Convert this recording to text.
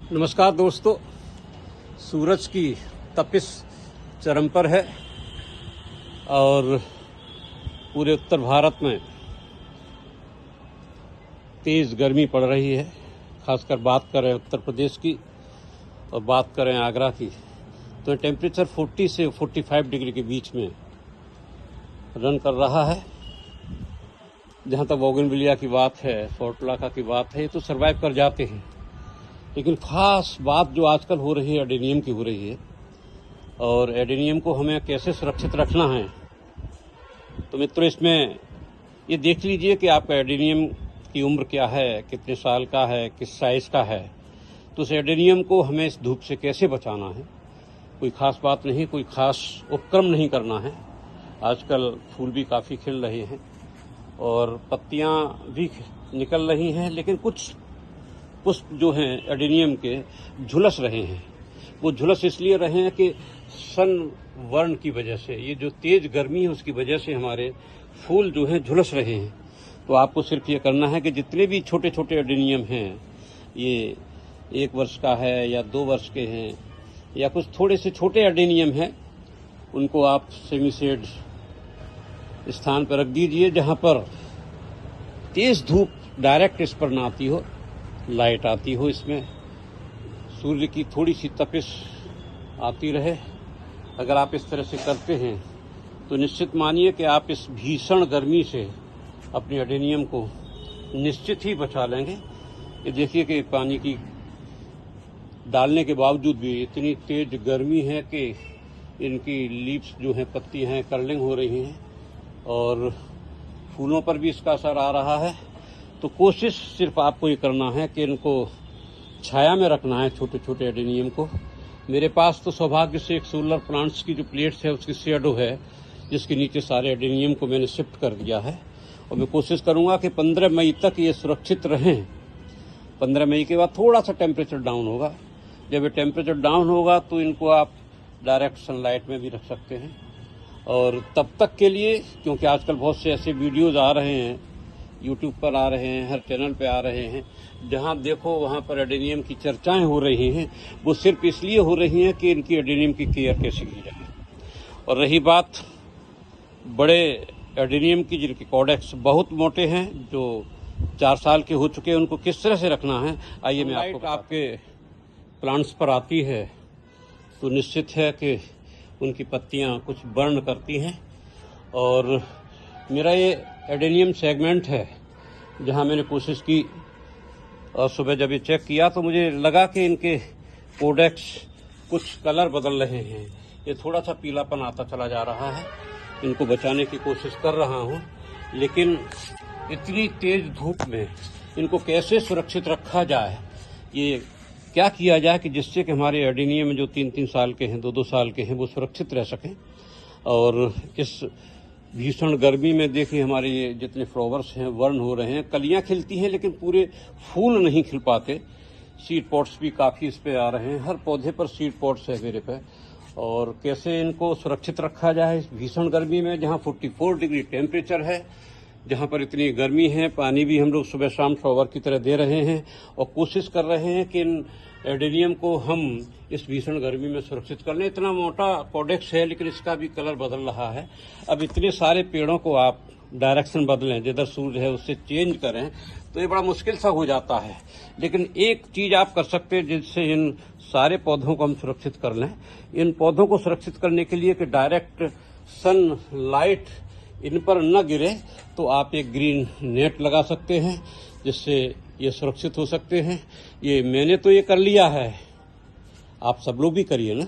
नमस्कार दोस्तों, सूरज की तपिश चरम पर है और पूरे उत्तर भारत में तेज़ गर्मी पड़ रही है। खासकर बात करें उत्तर प्रदेश की और बात करें आगरा की तो टेम्परेचर 40 से 45 डिग्री के बीच में रन कर रहा है। जहाँ तक बोगनविलिया की बात है, फोर्टुलाका की बात है, ये तो सर्वाइव कर जाते हैं। लेकिन ख़ास बात जो आजकल हो रही है एडेनियम की हो रही है, और एडेनियम को हमें कैसे सुरक्षित रखना है। तो मित्रों, इसमें ये देख लीजिए कि आपका एडेनियम की उम्र क्या है, कितने साल का है, किस साइज़ का है। तो उस एडेनियम को हमें इस धूप से कैसे बचाना है। कोई ख़ास बात नहीं, कोई ख़ास उपक्रम नहीं करना है। आजकल फूल भी काफ़ी खिल रहे हैं और पत्तियां भी निकल रही हैं, लेकिन कुछ पुष्प जो हैं एडेनियम के झुलस रहे हैं। वो झुलस इसलिए रहे हैं कि सन वर्ण की वजह से, ये जो तेज़ गर्मी है उसकी वजह से हमारे फूल जो हैं झुलस रहे हैं। तो आपको सिर्फ ये करना है कि जितने भी छोटे छोटे एडेनियम हैं, ये 1 वर्ष का है या 2 वर्ष के हैं या कुछ थोड़े से छोटे एडेनियम हैं, उनको आप सेमी शेड स्थान पर रख दीजिए जहाँ पर तेज़ धूप डायरेक्ट इस पर ना आती हो, लाइट आती हो, इसमें सूर्य की थोड़ी सी तपिश आती रहे। अगर आप इस तरह से करते हैं तो निश्चित मानिए कि आप इस भीषण गर्मी से अपने एडेनियम को निश्चित ही बचा लेंगे। ये देखिए कि पानी की डालने के बावजूद भी इतनी तेज गर्मी है कि इनकी लीव्स जो हैं, पत्ती हैं, कर्लिंग हो रही हैं और फूलों पर भी इसका असर आ रहा है। तो कोशिश सिर्फ आपको ये करना है कि इनको छाया में रखना है, छोटे छोटे एडेनियम को। मेरे पास तो सौभाग्य से एक सोलर प्लांट्स की जो प्लेट्स है उसकी शेडो है, जिसके नीचे सारे एडेनियम को मैंने शिफ्ट कर दिया है। और मैं कोशिश करूंगा कि 15 मई तक ये सुरक्षित रहें। 15 मई के बाद थोड़ा सा टेम्परेचर डाउन होगा। जब ये टेम्परेचर डाउन होगा तो इनको आप डायरेक्ट सनलाइट में भी रख सकते हैं। और तब तक के लिए, क्योंकि आजकल बहुत से ऐसे वीडियोज़ आ रहे हैं, यूट्यूब पर आ रहे हैं, हर चैनल पे आ रहे हैं, जहां देखो वहां पर एडेनियम की चर्चाएं हो रही हैं। वो सिर्फ इसलिए हो रही हैं कि इनकी एडेनियम की केयर कैसे की जाए। और रही बात बड़े एडेनियम की, जिनके कॉडेक्स बहुत मोटे हैं, जो 4 साल के हो चुके हैं, उनको किस तरह से रखना है, आइए मैं आपको। आपके प्लांट्स पर आती है तो निश्चित है कि उनकी पत्तियां कुछ बर्न करती हैं। और मेरा ये एडेनियम सेगमेंट है जहां मैंने कोशिश की, और सुबह जब ये चेक किया तो मुझे लगा कि इनके कोडेक्स कुछ कलर बदल रहे हैं। ये थोड़ा सा पीलापन आता चला जा रहा है। इनको बचाने की कोशिश कर रहा हूं, लेकिन इतनी तेज धूप में इनको कैसे सुरक्षित रखा जाए, ये क्या किया जाए कि जिससे कि हमारे एडेनियम जो 3-3 साल के हैं, 2-2 साल के हैं, वो सुरक्षित रह सकें। और इस भीषण गर्मी में देखिए हमारे ये जितने फ्लावर्स हैं वर्ण हो रहे हैं, कलियां खिलती हैं लेकिन पूरे फूल नहीं खिल पाते। सीड पॉट्स भी काफ़ी इस पे आ रहे हैं, हर पौधे पर सीड पॉट्स है मेरे पे। और कैसे इनको सुरक्षित रखा जाए इस भीषण गर्मी में, जहां 44 डिग्री टेम्परेचर है, जहां पर इतनी गर्मी है। पानी भी हम लोग सुबह शाम शॉवर की तरह दे रहे हैं और कोशिश कर रहे हैं कि इन एडेनियम को हम इस भीषण गर्मी में सुरक्षित कर लें। इतना मोटा कॉडेक्स है लेकिन इसका भी कलर बदल रहा है। अब इतने सारे पेड़ों को आप डायरेक्शन बदलें, जिधर सूर्य है उससे चेंज करें, तो ये बड़ा मुश्किल सा हो जाता है। लेकिन एक चीज आप कर सकते हैं जिससे इन सारे पौधों को हम सुरक्षित कर लें। इन पौधों को सुरक्षित करने के लिए कि डायरेक्ट सन लाइट इन पर न गिरे, तो आप एक ग्रीन नेट लगा सकते हैं जिससे ये सुरक्षित हो सकते हैं। ये मैंने तो ये कर लिया है, आप सब लोग भी करिए ना।